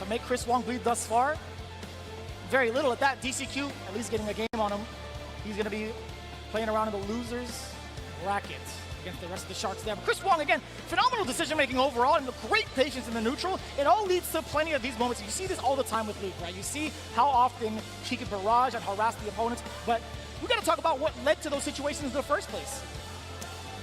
to make Chris Wong bleed thus far? Very little at that. DCQ at least getting a game on him. He's going to be playing around in the losers bracket against the rest of the Sharks there. But Chris Wong, again, phenomenal decision-making overall and great patience in the neutral. It all leads to plenty of these moments. You see this all the time with Luke, right? You see how often he can barrage and harass the opponents, but we got to talk about what led to those situations in the first place.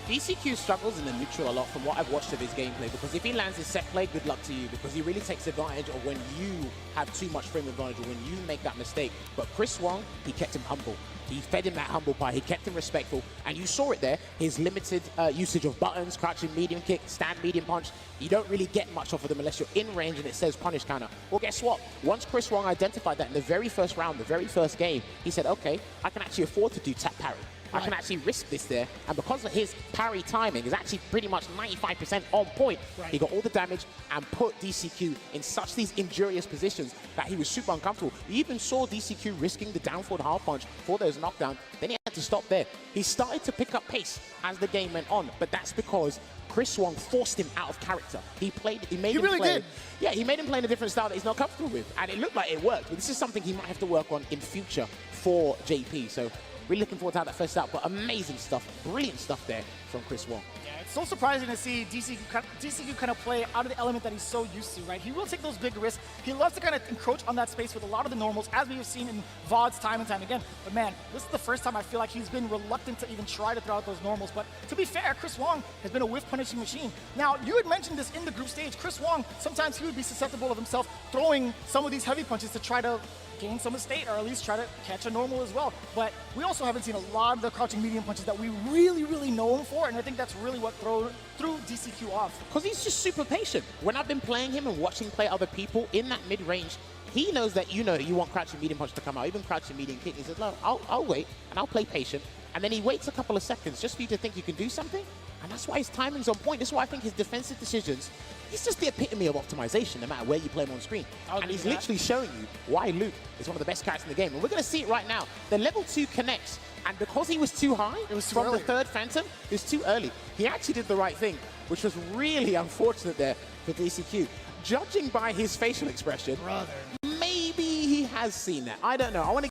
DCQ struggles in the neutral a lot from what I've watched of his gameplay, because if he lands his set play, good luck to you, because he really takes advantage of when you have too much frame advantage or when you make that mistake. But Chris Wong, he kept him humble. He fed him that humble pie, he kept him respectful, and you saw it there, his limited usage of buttons, crouching medium kick, stand medium punch. You don't really get much off of them unless you're in range and it says punish counter. Well, guess what? Once Chris Wong identified that in the very first round, the very first game, he said, okay, I can actually afford to do tap parry. I can actually risk this there, and because of his parry timing is actually pretty much 95% on point, he got all the damage and put DCQ in such these injurious positions that he was super uncomfortable. You even saw DCQ risking the down forward half punch for those knockdowns, then he had to stop there. He started to pick up pace as the game went on, but that's because Chris Wong forced him out of character. He made him play. Yeah, he made him play in a different style that he's not comfortable with, and it looked like it worked, but this is something he might have to work on in future for JP. So really looking forward to how that first out, but amazing stuff, brilliant stuff there from Chris Wong. Yeah, it's so surprising to see DCQ kind of play out of the element that he's so used to, right? He will take those big risks. He loves to kind of encroach on that space with a lot of the normals, as we have seen in VODs time and time again. But man, this is the first time I feel like he's been reluctant to even try to throw out those normals. But to be fair, Chris Wong has been a whiff punishing machine. Now, you had mentioned this in the group stage. Chris Wong, sometimes he would be susceptible of himself throwing some of these heavy punches to try to gain some estate, or at least try to catch a normal as well. But we also haven't seen a lot of the crouching medium punches that we really know him for, and I think that's really what threw DCQ off. Because he's just super patient. When I've been playing him and watching play other people in that mid-range, he knows that you want crouching medium punch to come out, even crouching medium kick. He says, no, I'll wait, and I'll play patient. And then he waits a couple of seconds just for you to think you can do something. And that's why his timing's on point. This is why I think his defensive decisions, he's just the epitome of optimization, no matter where you play him on screen. And he's literally showing you why Luke is one of the best characters in the game. And we're going to see it right now. The level 2 connects, and because he was too high, it was from the third Phantom, it was too early. He actually did the right thing, which was really unfortunate there for DCQ. Judging by his facial expression, maybe he has seen that. I don't know. I want to